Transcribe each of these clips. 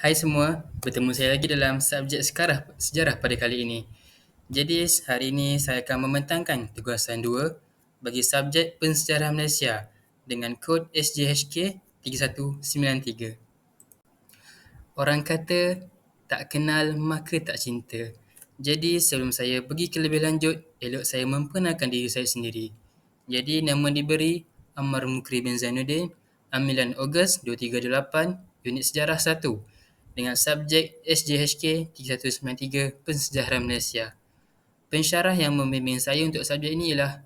Hai semua, bertemu saya lagi dalam subjek sejarah pada kali ini. Jadi, hari ini saya akan membentangkan tugasan 2 bagi subjek pensejarah Malaysia dengan kod SJHK 3193. Orang kata, tak kenal maka tak cinta. Jadi, sebelum saya pergi ke lebih lanjut, elok saya memperkenalkan diri saya sendiri. Jadi, nama diberi Ammar Mukri bin Zainuddin, Ambilan Ogos 238, Unit Sejarah 1 dengan subjek SJHK 3193 Pensejarah Malaysia. Pensyarah yang membimbing saya untuk subjek ini ialah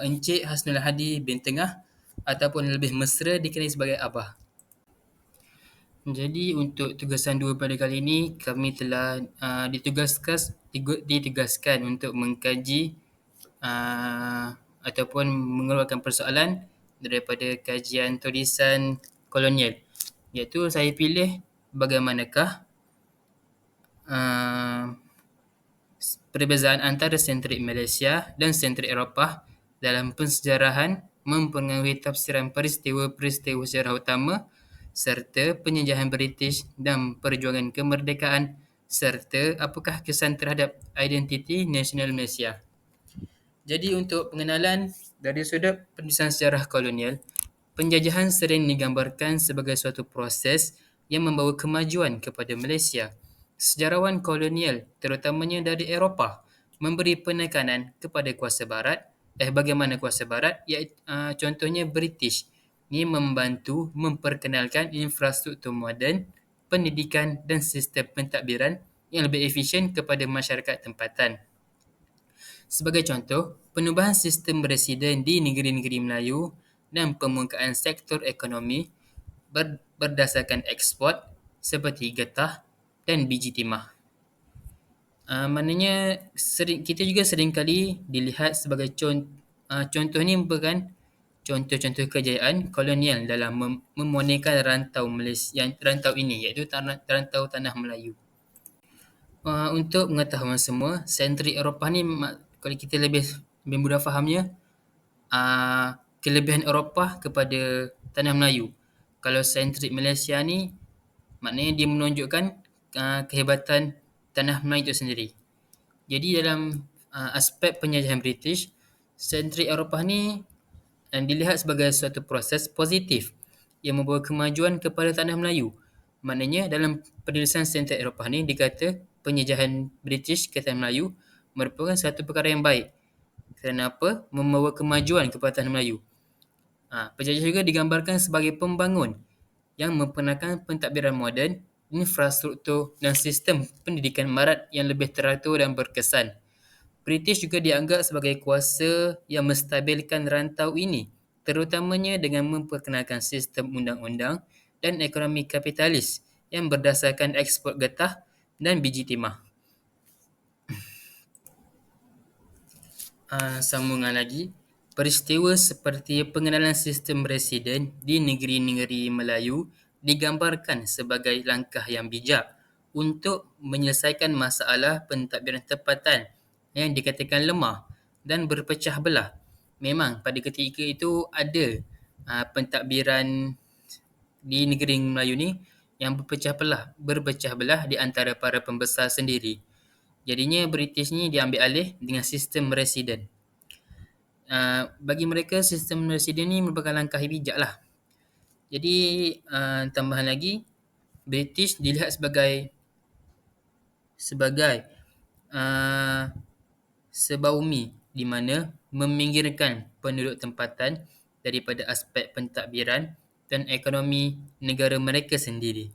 Encik Hasnul Hadi bin Tengah ataupun lebih mesra dikenali sebagai Abah. Jadi untuk tugasan 2 pada kali ini kami telah ditugaskan untuk mengkaji ataupun mengeluarkan persoalan daripada kajian tulisan kolonial, iaitu saya pilih bagaimanakah uh, perbezaan antara sentrik Malaysia dan sentrik Eropah dalam pensejarahan mempengaruhi tafsiran peristiwa-peristiwa sejarah utama serta penjajahan British dan perjuangan kemerdekaan serta apakah kesan terhadap identiti nasional Malaysia. Jadi untuk pengenalan dari sudut penulisan sejarah kolonial, penjajahan sering digambarkan sebagai suatu proses yang membawa kemajuan kepada Malaysia. Sejarawan kolonial, terutamanya dari Eropah, memberi penekanan kepada kuasa barat. Bagaimana kuasa barat? Contohnya British. Ini membantu memperkenalkan infrastruktur moden, pendidikan dan sistem pentadbiran yang lebih efisien kepada masyarakat tempatan. Sebagai contoh, penubuhan sistem residen di negeri-negeri Melayu dan pembukaan sektor ekonomi berdasarkan ekspor seperti getah dan biji timah. Maknanya kita juga sering kali dilihat sebagai contoh ni merupakan contoh-contoh kejayaan kolonial dalam memurnikan rantau Malaysia, rantau ini iaitu rantau tanah Melayu. Untuk pengetahuan semua, sentrik Eropah ni kalau kita lebih mudah fahamnya, kelebihan Eropah kepada tanah Melayu. Kalau sentrik Malaysia ni maknanya dia menunjukkan kehebatan tanah Melayu itu sendiri. Jadi dalam aspek penjajahan British, sentrik Eropah ni dilihat sebagai suatu proses positif yang membawa kemajuan kepada tanah Melayu. Maknanya dalam penulisan sentrik Eropah ni dikata penjajahan British ke tanah Melayu merupakan satu perkara yang baik. Kenapa? Membawa kemajuan kepada tanah Melayu. Penjajah juga digambarkan sebagai pembangun yang memperkenalkan pentadbiran moden, infrastruktur dan sistem pendidikan barat yang lebih teratur dan berkesan. British juga dianggap sebagai kuasa yang menstabilkan rantau ini, terutamanya dengan memperkenalkan sistem undang-undang dan ekonomi kapitalis yang berdasarkan ekspor getah dan biji timah. Sambungan lagi, peristiwa seperti pengenalan sistem residen di negeri-negeri Melayu digambarkan sebagai langkah yang bijak untuk menyelesaikan masalah pentadbiran tempatan yang dikatakan lemah dan berpecah belah. Memang pada ketika itu ada pentadbiran di negeri Melayu ni yang berpecah belah di antara para pembesar sendiri. Jadinya British ni diambil alih dengan sistem residen. Bagi mereka sistem residen ni merupakan langkah yang bijak lah. Jadi tambahan lagi, British dilihat sebagai sebaumi di mana meminggirkan penduduk tempatan daripada aspek pentadbiran dan ekonomi negara mereka sendiri.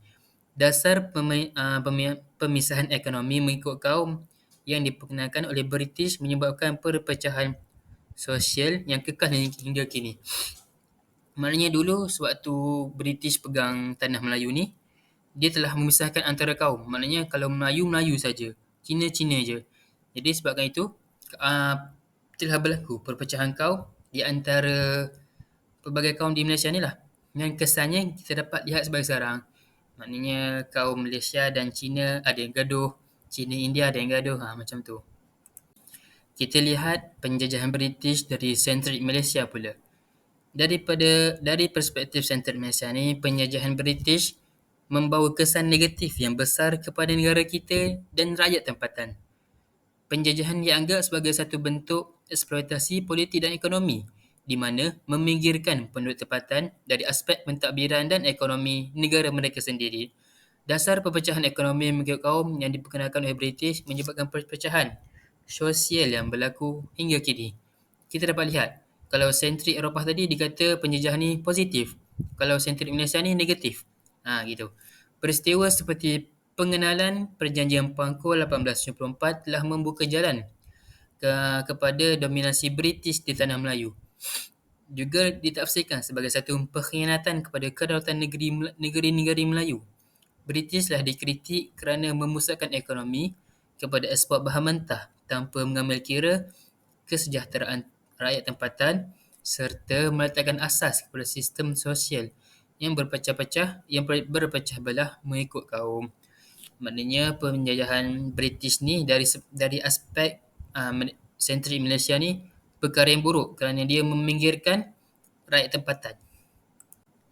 Dasar pemisahan ekonomi mengikut kaum yang diperkenalkan oleh British menyebabkan perpecahan sosial yang kekal hingga kini. Maknanya dulu sewaktu British pegang tanah Melayu ni, dia telah memisahkan antara kaum. Maknanya kalau Melayu, Melayu saja. Cina, Cina je. Jadi sebabkan itu, telah berlaku perpecahan kaum di antara pelbagai kaum di Malaysia ni lah. Yang kesannya kita dapat lihat sebagai sekarang. Maknanya kaum Malaysia dan Cina ada yang gaduh, Cina India ada yang gaduh, macam tu. Kita lihat penjajahan British dari sentrik Malaysia pula. Dari perspektif sentrik Malaysia ni, penjajahan British membawa kesan negatif yang besar kepada negara kita dan rakyat tempatan. Penjajahan dianggap sebagai satu bentuk eksploitasi politik dan ekonomi di mana meminggirkan penduduk tempatan dari aspek pentadbiran dan ekonomi negara mereka sendiri. Dasar perpecahan ekonomi mengikut kaum yang diperkenalkan oleh British menyebabkan perpecahan sosial yang berlaku hingga kini. Kita dapat lihat, kalau sentrik Eropah tadi dikata penjajahan ni positif, kalau sentrik Malaysia ni negatif. Gitu. Peristiwa seperti pengenalan Perjanjian Pangkul 1874 telah membuka jalan kepada dominasi British di tanah Melayu. Juga ditafsirkan sebagai satu pengkhianatan kepada kedaulatan negeri-negeri Melayu. British telah dikritik kerana memusatkan ekonomi kepada ekspor bahan mentah tanpa mengambil kira kesejahteraan rakyat tempatan serta meletakkan asas kepada sistem sosial yang berpecah belah mengikut kaum. Maknanya penjajahan British ni dari aspek sentrik Malaysia ni perkara yang buruk kerana dia meminggirkan rakyat tempatan.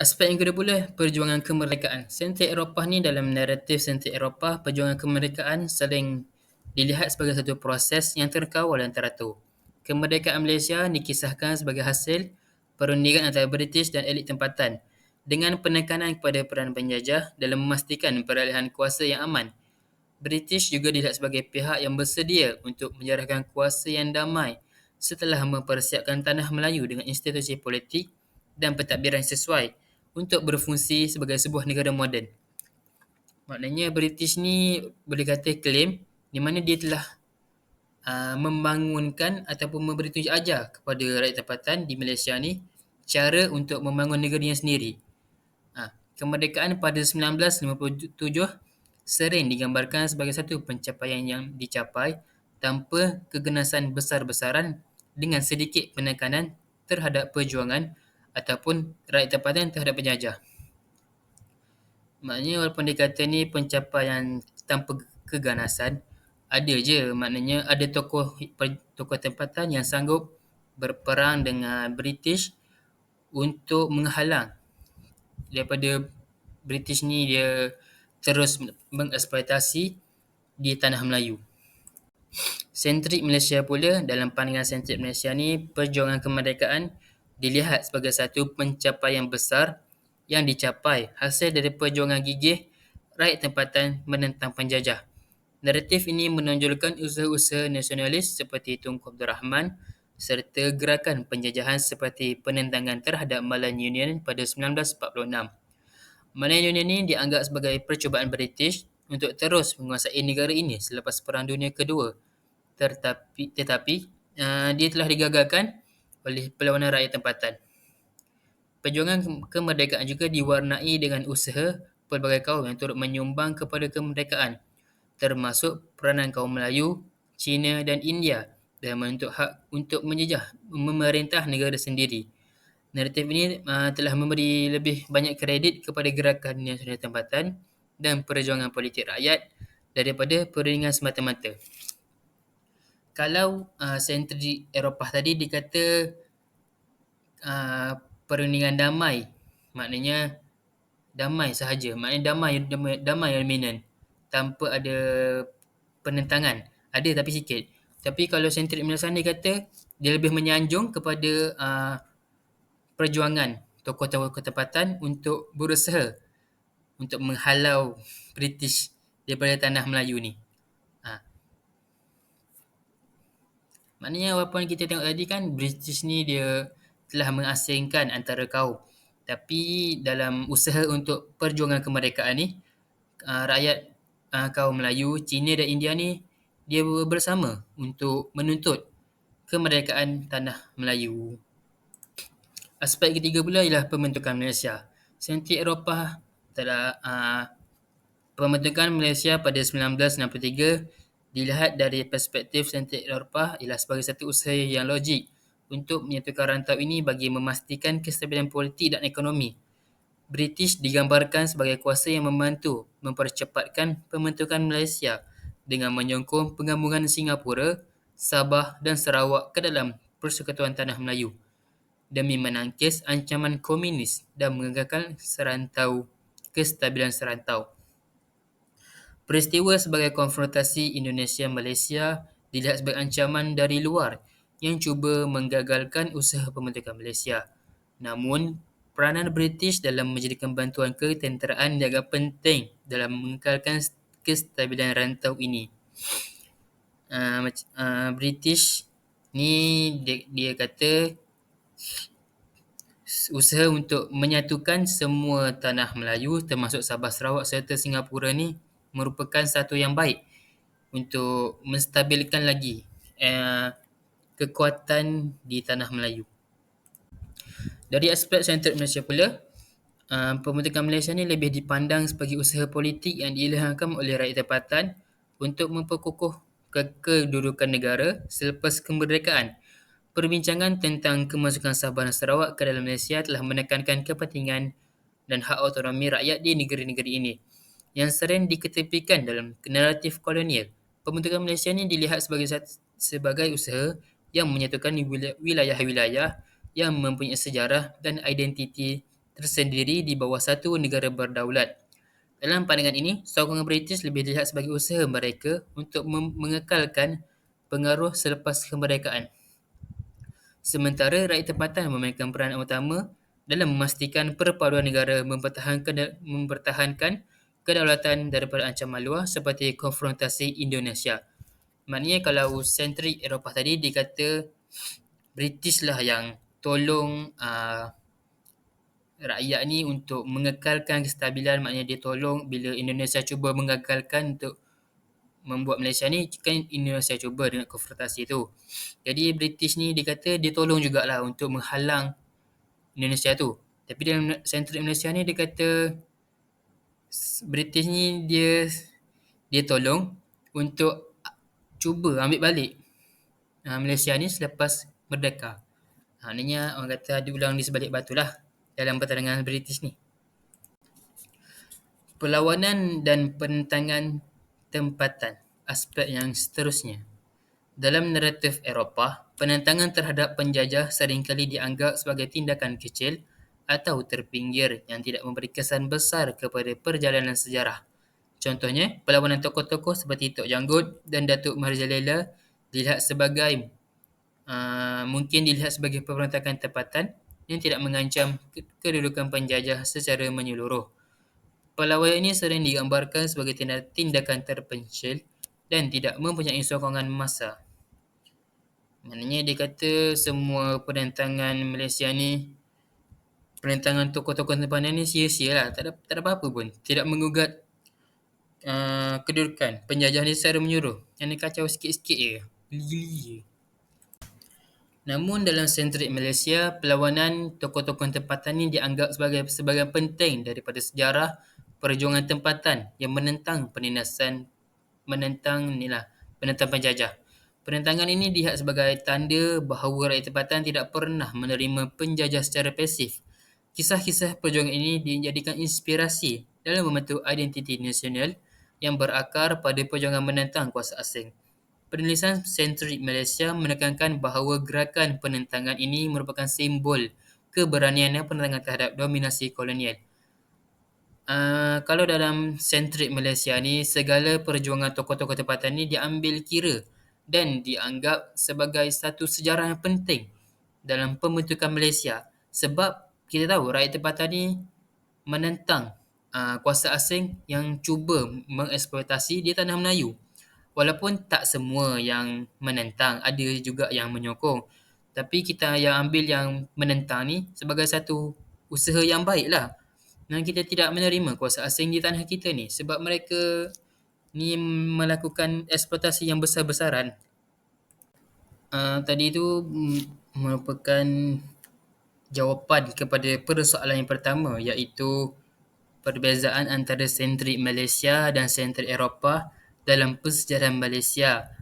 Aspek yang kedua pula, perjuangan kemerdekaan. Sentrik Eropah ni dalam naratif sentrik Eropah, perjuangan kemerdekaan sering dilihat sebagai satu proses yang terkawal dan teratur. Kemerdekaan Malaysia dikisahkan sebagai hasil perundingan antara British dan elit tempatan dengan penekanan kepada peran penjajah dalam memastikan peralihan kuasa yang aman. British juga dilihat sebagai pihak yang bersedia untuk menjarahkan kuasa yang damai setelah mempersiapkan tanah Melayu dengan institusi politik dan pentadbiran sesuai untuk berfungsi sebagai sebuah negara moden. Maknanya British ni boleh kata claim di mana dia telah membangunkan ataupun memberi tunjuk ajar kepada rakyat tempatan di Malaysia ni cara untuk membangun negerinya sendiri. Kemerdekaan pada 1957 sering digambarkan sebagai satu pencapaian yang dicapai tanpa keganasan besar-besaran dengan sedikit penekanan terhadap perjuangan ataupun rakyat tempatan terhadap penjajah. Maknanya walaupun dia kata ni pencapaian tanpa keganasan, ada je, maknanya ada tokoh tempatan yang sanggup berperang dengan British untuk menghalang daripada British ni dia terus mengeksploitasi di tanah Melayu. Sentrik Malaysia pula, dalam pandangan sentrik Malaysia ni, perjuangan kemerdekaan dilihat sebagai satu pencapaian besar yang dicapai hasil dari perjuangan gigih rakyat tempatan menentang penjajah. Naratif ini menonjolkan usaha-usaha nasionalis seperti Tunku Abdul Rahman serta gerakan penjajahan seperti penentangan terhadap Malayan Union pada 1946. Malayan Union ini dianggap sebagai percubaan British untuk terus menguasai negara ini selepas Perang Dunia Kedua. Tetapi dia telah digagalkan oleh perlawanan rakyat tempatan. Perjuangan kemerdekaan juga diwarnai dengan usaha pelbagai kaum yang turut menyumbang kepada kemerdekaan, termasuk peranan kaum Melayu, Cina dan India dalam menuntut hak untuk memerintah negara sendiri. Naratif ini telah memberi lebih banyak kredit kepada gerakan nasional tempatan dan perjuangan politik rakyat daripada perundingan semata-mata. Kalau sentrik Eropah tadi dikata perundingan damai, maknanya damai sahaja, maknanya damai dominan tanpa ada penentangan. Ada tapi sikit. Tapi kalau sentrik Malaysia ni kata dia lebih menyanjung kepada perjuangan tokoh-tokoh tempatan untuk berusaha untuk menghalau British daripada tanah Melayu ni. Maknanya walaupun kita tengok tadi kan British ni dia telah mengasingkan antara kaum. Tapi dalam usaha untuk perjuangan kemerdekaan ni, rakyat kaum Melayu, Cina dan India ni dia bersama untuk menuntut kemerdekaan tanah Melayu. Aspek ketiga pula ialah pembentukan Malaysia. Sentrik Eropah telah pembentukan Malaysia pada 1963 dilihat dari perspektif sentrik Eropah ialah sebagai satu usaha yang logik untuk menyatukan rantau ini bagi memastikan kestabilan politik dan ekonomi. British digambarkan sebagai kuasa yang membantu mempercepatkan pembentukan Malaysia dengan menyokong penggabungan Singapura, Sabah dan Sarawak ke dalam Persekutuan Tanah Melayu demi menangkis ancaman komunis dan mengekalkan serantau kestabilan serantau. Peristiwa sebagai konfrontasi Indonesia-Malaysia dilihat sebagai ancaman dari luar yang cuba menggagalkan usaha pembentukan Malaysia. Namun, peranan British dalam menjadikan bantuan ketenteraan dianggap penting dalam mengekalkan kestabilan rantau ini. British ni dia kata usaha untuk menyatukan semua tanah Melayu termasuk Sabah, Sarawak serta Singapura ni merupakan satu yang baik untuk menstabilkan lagi kekuatan di tanah Melayu. Dari aspek sentral Malaysia pula, pembentukan Malaysia ni lebih dipandang sebagai usaha politik yang diilhamkan oleh rakyat tempatan untuk memperkukuh kedudukan negara selepas kemerdekaan. Perbincangan tentang kemasukan Sabah dan Sarawak ke dalam Malaysia telah menekankan kepentingan dan hak autonomi rakyat di negeri-negeri ini yang sering diketepikan dalam naratif kolonial. Pembentukan Malaysia ini dilihat sebagai usaha yang menyatukan wilayah-wilayah yang mempunyai sejarah dan identiti tersendiri di bawah satu negara berdaulat. Dalam pandangan ini, sokongan British lebih dilihat sebagai usaha mereka untuk mengekalkan pengaruh selepas kemerdekaan. Sementara rakyat tempatan memainkan peranan utama dalam memastikan perpaduan negara mempertahankan kedaulatan daripada ancaman luar seperti konfrontasi Indonesia. Maknanya kalau sentrik Eropah tadi dikata British lah yang tolong rakyat ni untuk mengekalkan kestabilan, maknanya dia tolong bila Indonesia cuba mengagalkan untuk membuat Malaysia ni, kan Indonesia cuba dengan konfrontasi tu. Jadi British ni dia kata dia tolong jugalah untuk menghalang Indonesia tu. Tapi dalam sentrik Malaysia ni dia kata British ni dia tolong untuk cuba ambil balik Malaysia ni selepas merdeka. Maknanya orang kata ada ulang di sebalik batu lah dalam pertandingan British ni. Perlawanan dan penentangan tempatan, aspek yang seterusnya. Dalam naratif Eropah, penentangan terhadap penjajah seringkali dianggap sebagai tindakan kecil atau terpinggir yang tidak memberi kesan besar kepada perjalanan sejarah. Contohnya, perlawanan tokoh-tokoh seperti Tok Janggut dan Datuk Maharajalela mungkin dilihat sebagai pemberontakan tempatan yang tidak mengancam kedudukan penjajah secara menyeluruh. Perlawanan ini sering digambarkan sebagai tindakan terpencil dan tidak mempunyai sokongan massa. Maknanya dia kata semua penentangan Malaysia ni, penentangan tokoh-tokoh tempatan ni sia-sia lah. Tak ada apa-apa pun. Tidak mengugat kedudukan penjajah ni secara menyeluruh. Yang ni kacau sikit-sikit je. Geli-geli je. Namun dalam sentrik Malaysia, perlawanan tokoh-tokoh tempatan ini dianggap sebagai sebahagian penting daripada sejarah perjuangan tempatan yang menentang penentang penjajah. Penentangan ini dilihat sebagai tanda bahawa rakyat tempatan tidak pernah menerima penjajah secara pasif. Kisah-kisah perjuangan ini dijadikan inspirasi dalam membentuk identiti nasional yang berakar pada perjuangan menentang kuasa asing. Penulisan sentrik Malaysia menekankan bahawa gerakan penentangan ini merupakan simbol keberanian dan penentangan terhadap dominasi kolonial. Kalau dalam sentrik Malaysia ni, segala perjuangan tokoh-tokoh tempatan ni diambil kira dan dianggap sebagai satu sejarah yang penting dalam pembentukan Malaysia. Sebab kita tahu rakyat tempatan ni menentang kuasa asing yang cuba mengeksploitasi di tanah Melayu. Walaupun tak semua yang menentang, ada juga yang menyokong. Tapi kita yang ambil yang menentang ni sebagai satu usaha yang baik lah. Dan kita tidak menerima kuasa asing di tanah kita ni sebab mereka ni melakukan eksploitasi yang besar-besaran. Tadi tu merupakan jawapan kepada persoalan yang pertama, iaitu perbezaan antara sentrik Malaysia dan sentrik Eropah dalam persejarahan Malaysia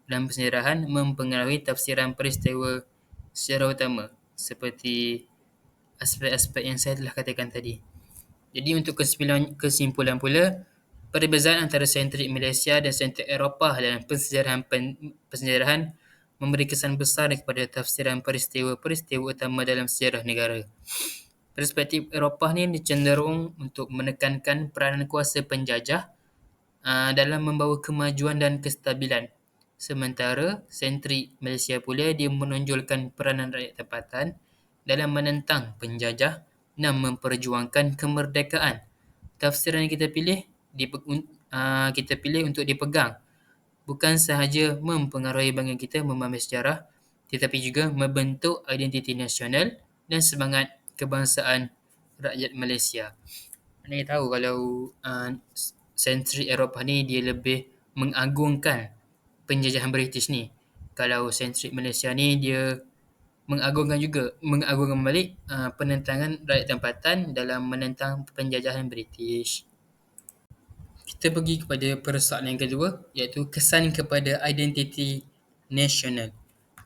dalam persejarahan mempengaruhi tafsiran peristiwa secara utama seperti aspek-aspek yang saya telah katakan tadi. Jadi untuk kesimpulan pula, perbezaan antara sentrik Malaysia dan sentrik Eropah dalam persejarahan memberi kesan besar kepada tafsiran peristiwa-peristiwa utama dalam sejarah negara. Perspektif Eropah ni cenderung untuk menekankan peranan kuasa penjajah dalam membawa kemajuan dan kestabilan. Sementara sentrik Malaysia pula dia menonjolkan peranan rakyat tempatan dalam menentang penjajah dan memperjuangkan kemerdekaan. Tafsiran yang kita pilih untuk dipegang bukan sahaja mempengaruhi bangsa kita memahami sejarah tetapi juga membentuk identiti nasional dan semangat kebangsaan rakyat Malaysia. Mana kita tahu kalau sentri Eropah ni dia lebih mengagungkan penjajahan British ni. Kalau sentri Malaysia ni dia mengagungkan balik penentangan rakyat tempatan dalam menentang penjajahan British. Kita pergi kepada persoalan yang kedua iaitu kesan kepada identiti nasional.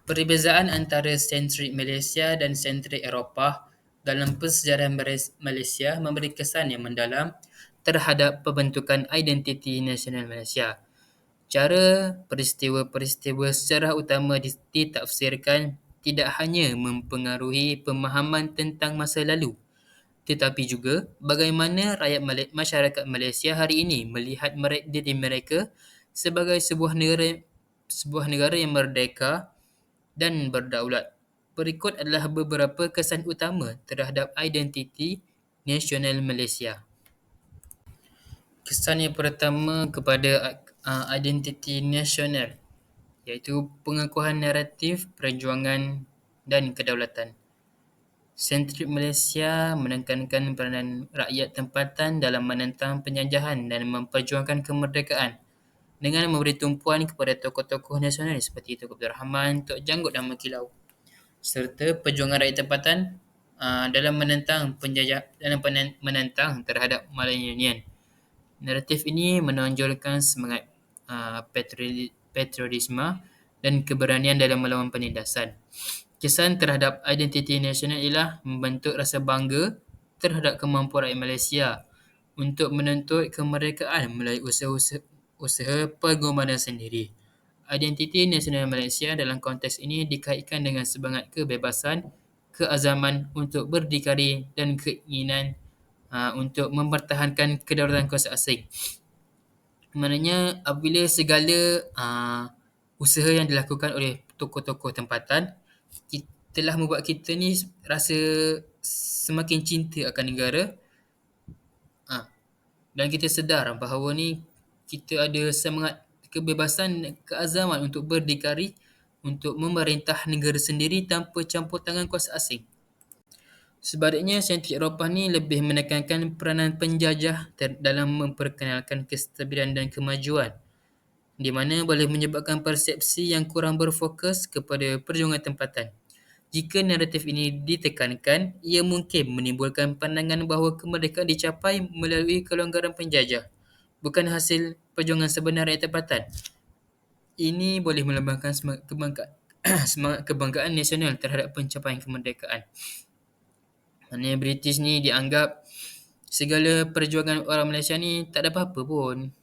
Perbezaan antara sentrik Malaysia dan sentrik Eropah dalam persejarah Malaysia memberi kesan yang mendalam terhadap pembentukan identiti nasional Malaysia. Cara peristiwa-peristiwa sejarah utama ditafsirkan tidak hanya mempengaruhi pemahaman tentang masa lalu, tetapi juga bagaimana masyarakat Malaysia hari ini melihat diri mereka sebagai sebuah negara yang merdeka dan berdaulat. Berikut adalah beberapa kesan utama terhadap identiti nasional Malaysia. Kesan yang pertama kepada identiti nasional iaitu pengakuan naratif perjuangan dan kedaulatan. Sentrik Malaysia menekankan peranan rakyat tempatan dalam menentang penjajahan dan memperjuangkan kemerdekaan dengan memberi tumpuan kepada tokoh-tokoh nasional seperti Tunku Abdul Rahman, Tok Janggut dan Makilau, serta perjuangan rakyat tempatan dalam menentang terhadap Malayan. Naratif ini menonjolkan semangat patriotisme dan keberanian dalam melawan penindasan. Kesan terhadap identiti nasional ialah membentuk rasa bangga terhadap kemampuan rakyat Malaysia untuk menuntut kemerdekaan melalui usaha pengorbanan sendiri. Identiti nasional Malaysia dalam konteks ini dikaitkan dengan semangat kebebasan, keazaman untuk berdikari dan keinginan untuk mempertahankan kedaulatan kuasa asing. Maknanya apabila segala usaha yang dilakukan oleh tokoh-tokoh tempatan telah membuat kita ni rasa semakin cinta akan negara dan kita sedar bahawa ni kita ada semangat kebebasan, keazaman untuk berdikari untuk memerintah negara sendiri tanpa campur tangan kuasa asing. Sebaliknya, sentrik Eropah ni lebih menekankan peranan penjajah dalam memperkenalkan kestabilan dan kemajuan, di mana boleh menyebabkan persepsi yang kurang berfokus kepada perjuangan tempatan. Jika naratif ini ditekankan, ia mungkin menimbulkan pandangan bahawa kemerdekaan dicapai melalui kelonggaran penjajah, bukan hasil perjuangan sebenar rakyat tempatan. Ini boleh melambangkan semangat kebanggaan nasional terhadap pencapaian kemerdekaan. Maknanya British ni dianggap segala perjuangan orang Malaysia ni tak ada apa-apa pun.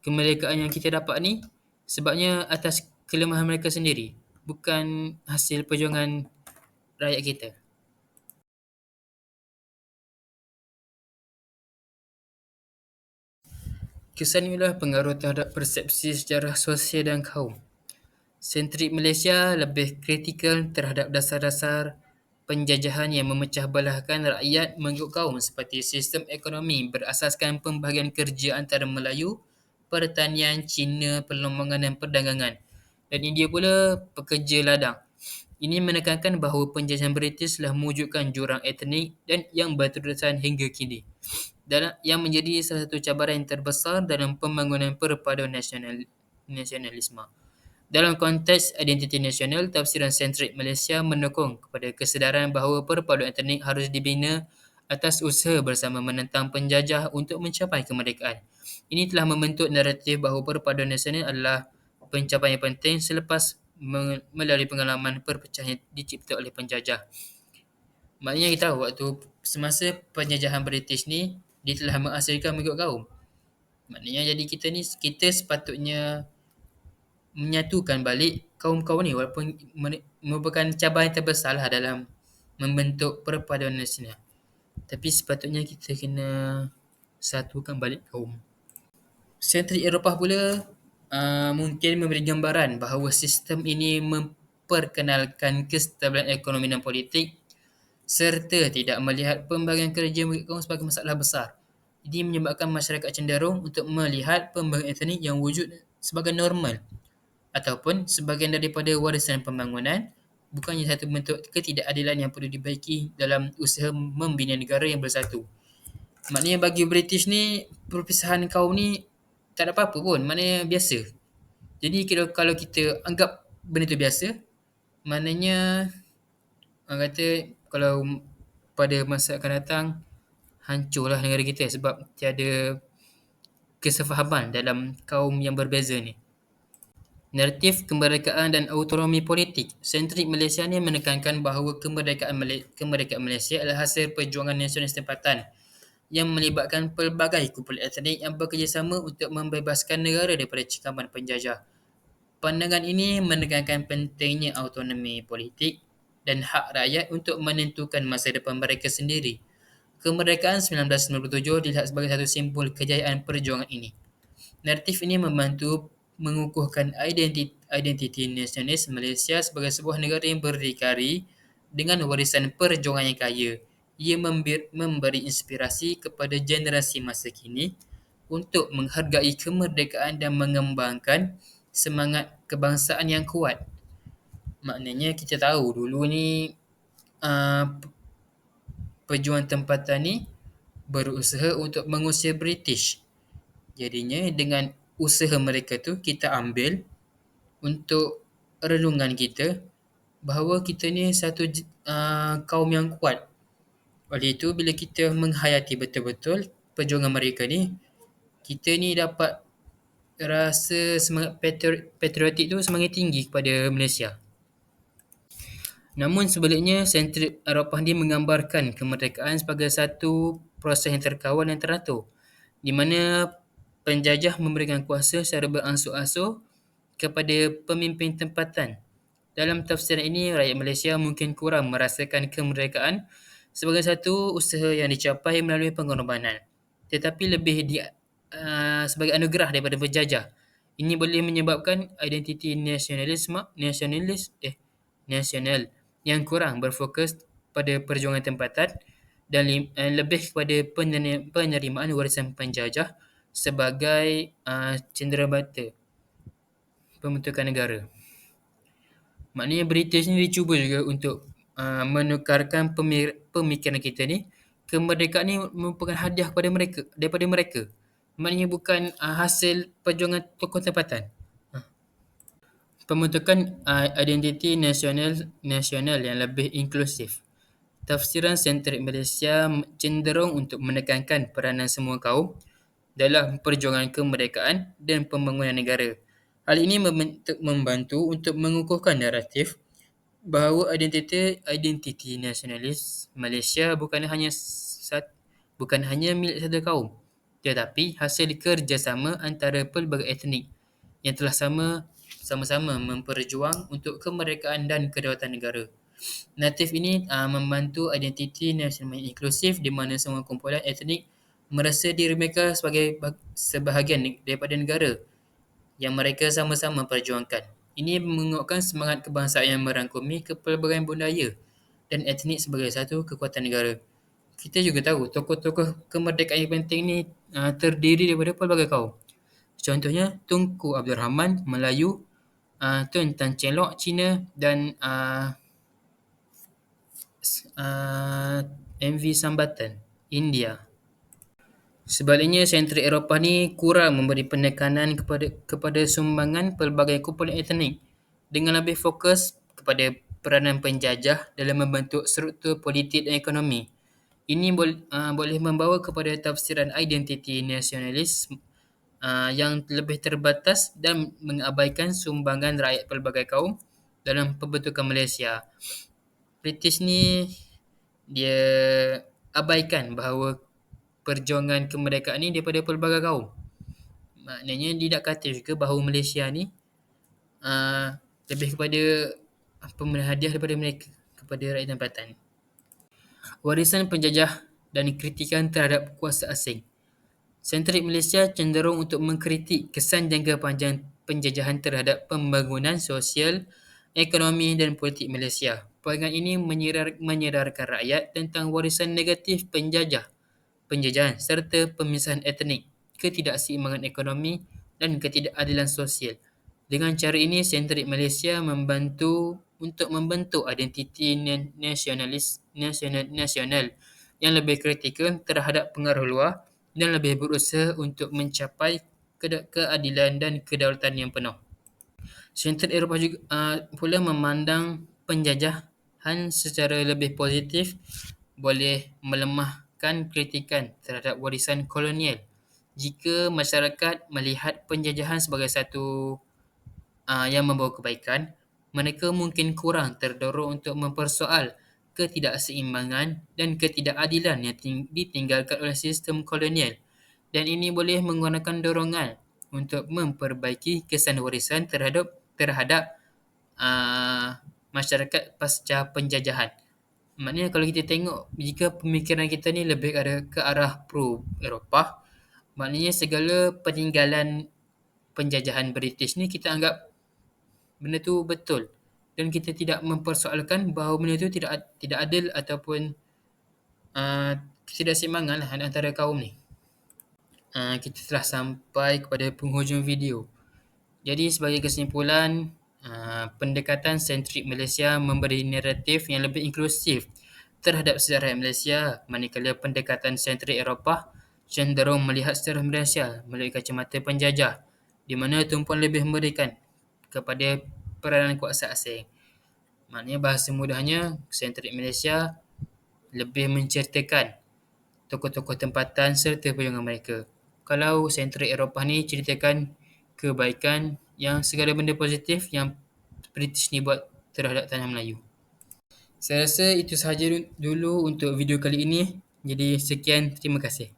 Kemerdekaan yang kita dapat ni sebabnya atas kelemahan mereka sendiri, bukan hasil perjuangan rakyat kita. Kesan inilah pengaruh terhadap persepsi sejarah sosial dan kaum. Sentrik Malaysia lebih kritikal terhadap dasar-dasar penjajahan yang memecah belahkan rakyat mengikut kaum seperti sistem ekonomi berasaskan pembahagian kerja antara Melayu, pertanian, Cina, perlombangan dan perdagangan. Dan India pula pekerja ladang. Ini menekankan bahawa penjajahan British telah mewujudkan jurang etnik dan yang berterusan hingga kini. Yang menjadi salah satu cabaran yang terbesar dalam pembangunan perpaduan nasionalisme. Dalam konteks identiti nasional, tafsiran sentrik Malaysia mendukung kepada kesedaran bahawa perpaduan etnik harus dibina atas usaha bersama menentang penjajah untuk mencapai kemerdekaan. Ini telah membentuk naratif bahawa perpaduan nasional adalah pencapaian penting selepas melalui pengalaman perpecahan dicipta oleh penjajah. Maknanya kita tahu waktu semasa penjajahan British ni, dia telah menghasilkan mengikut kaum. Maknanya jadi kita sepatutnya menyatukan balik kaum-kaum ni walaupun merupakan cabaran terbesar lah dalam membentuk perpaduan nasional. Tapi sepatutnya kita kena satukan balik kaum. Sentrik Eropah pula mungkin memberi gambaran bahawa sistem ini memperkenalkan kestabilan ekonomi dan politik serta tidak melihat pembagian kerja bagi kaum sebagai masalah besar. Ini menyebabkan masyarakat cenderung untuk melihat pembagian etnik yang wujud sebagai normal ataupun sebahagian daripada warisan pembangunan, bukannya satu bentuk ketidakadilan yang perlu dibaiki dalam usaha membina negara yang bersatu. Maknanya bagi British ni, perpisahan kaum ni tak ada apa-apa pun, maknanya biasa. Jadi kalau kita anggap benda tu biasa, maknanya orang kata kalau pada masa akan datang, hancurlah negara kita sebab tiada kesefahaman dalam kaum yang berbeza ni. Naratif kemerdekaan dan autonomi politik. Sentrik Malaysia ni menekankan bahawa kemerdekaan Malaysia adalah hasil perjuangan nasionalis tempatan yang melibatkan pelbagai kumpulan etnik yang bekerjasama untuk membebaskan negara daripada cekaman penjajah. Pandangan ini menekankan pentingnya autonomi politik dan hak rakyat untuk menentukan masa depan mereka sendiri. Kemerdekaan 1997 dilihat sebagai satu simbol kejayaan perjuangan ini. Naratif ini membantu mengukuhkan identiti nasionalis Malaysia sebagai sebuah negara yang berdikari dengan warisan perjuangan yang kaya. Ia memberi inspirasi kepada generasi masa kini untuk menghargai kemerdekaan dan mengembangkan semangat kebangsaan yang kuat. Maknanya kita tahu dulu ni pejuang tempatan ni berusaha untuk mengusir British. Jadinya dengan usaha mereka tu kita ambil untuk renungan kita bahawa kita ni satu kaum yang kuat. Oleh itu bila kita menghayati betul-betul perjuangan mereka ni, kita ni dapat rasa semangat patriotik tu semakin tinggi kepada Malaysia. Namun sebaliknya, sentrik Eropah ni menggambarkan kemerdekaan sebagai satu proses yang terkawal dan teratur, di mana penjajah memberikan kuasa secara beransur-ansur kepada pemimpin tempatan. Dalam tafsiran ini, rakyat Malaysia mungkin kurang merasakan kemerdekaan sebagai satu usaha yang dicapai melalui pengorbanan, tetapi lebih sebagai anugerah daripada penjajah. Ini boleh menyebabkan identiti nasional yang kurang berfokus pada perjuangan tempatan dan lebih kepada penerimaan warisan penjajah sebagai cenderamata pembentukan negara. Maknanya British ni dia cuba juga untuk menukarkan pemikiran kita ni, kemerdekaan ni merupakan hadiah daripada mereka. Maknanya bukan hasil perjuangan tokoh tempatan. Pembentukan identiti nasional yang lebih inklusif. Tafsiran sentrik Malaysia cenderung untuk menekankan peranan semua kaum dalam perjuangan kemerdekaan dan pembangunan negara. Hal ini membantu untuk mengukuhkan naratif bahawa identiti nasionalis Malaysia bukan hanya milik satu kaum, tetapi hasil kerjasama antara pelbagai etnik yang telah sama-sama memperjuang untuk kemerdekaan dan kedaulatan negara. Naratif ini membantu identiti nasional inklusif di mana semua kumpulan etnik merasa diri mereka sebagai sebahagian daripada negara yang mereka sama-sama perjuangkan. Ini menguatkan semangat kebangsaan yang merangkumi kepelbagaian budaya dan etnik sebagai satu kekuatan negara. Kita juga tahu tokoh-tokoh kemerdekaan yang penting ni terdiri daripada pelbagai kaum. Contohnya Tunku Abdul Rahman Melayu, Tun Tan Cheng Lock Cina dan MV Sambatan India. Sebaliknya, sentrik Eropah ni kurang memberi penekanan kepada sumbangan pelbagai kumpulan etnik dengan lebih fokus kepada peranan penjajah dalam membentuk struktur politik dan ekonomi. Ini boleh membawa kepada tafsiran identiti nasionalis yang lebih terbatas dan mengabaikan sumbangan rakyat pelbagai kaum dalam pembentukan Malaysia. British ni dia abaikan bahawa perjuangan kemerdekaan ni daripada pelbagai kaum. Maknanya dia nak kata juga bahawa Malaysia ni lebih kepada pemberian hadiah daripada mereka kepada rakyat tempatan. Warisan penjajah dan kritikan terhadap kuasa asing. Sentrik Malaysia cenderung untuk mengkritik kesan jangka panjang penjajahan terhadap pembangunan sosial, ekonomi dan politik Malaysia. Pandangan ini menyedarkan rakyat tentang warisan negatif penjajahan serta pemisahan etnik, ketidakseimbangan ekonomi dan ketidakadilan sosial. Dengan cara ini, sentrik Malaysia membantu untuk membentuk identiti nasional yang lebih kritikal terhadap pengaruh luar dan lebih berusaha untuk mencapai keadilan dan kedaulatan yang penuh. Sentrik Eropah juga pula memandang penjajahan secara lebih positif boleh melemahkan kritikan terhadap warisan kolonial. Jika masyarakat melihat penjajahan sebagai satu yang membawa kebaikan, mereka mungkin kurang terdorong untuk mempersoal ketidakseimbangan dan ketidakadilan yang ditinggalkan oleh sistem kolonial, dan ini boleh menggunakan dorongan untuk memperbaiki kesan warisan terhadap masyarakat pasca penjajahan. Maknanya kalau kita tengok, jika pemikiran kita ni lebih ke arah pro Eropah, maknanya segala peninggalan penjajahan British ni kita anggap benda tu betul, dan kita tidak mempersoalkan bahawa benda tu tidak adil ataupun ketidakseimbangan lah antara kaum ni. Kita telah sampai kepada penghujung video. Jadi sebagai kesimpulan, pendekatan sentrik Malaysia memberi naratif yang lebih inklusif terhadap sejarah Malaysia, manakala pendekatan sentrik Eropah cenderung melihat sejarah Malaysia melalui kacamata penjajah, di mana tumpuan lebih memberikan kepada peranan kuasa asing. Maknanya bahasa mudahnya, sentrik Malaysia lebih menceritakan tokoh-tokoh tempatan serta perjuangan mereka. Kalau sentrik Eropah ni ceritakan kebaikan yang segala benda positif yang British ni buat terhadap tanah Melayu. Saya rasa itu sahaja dulu untuk video kali ini. Jadi sekian, terima kasih.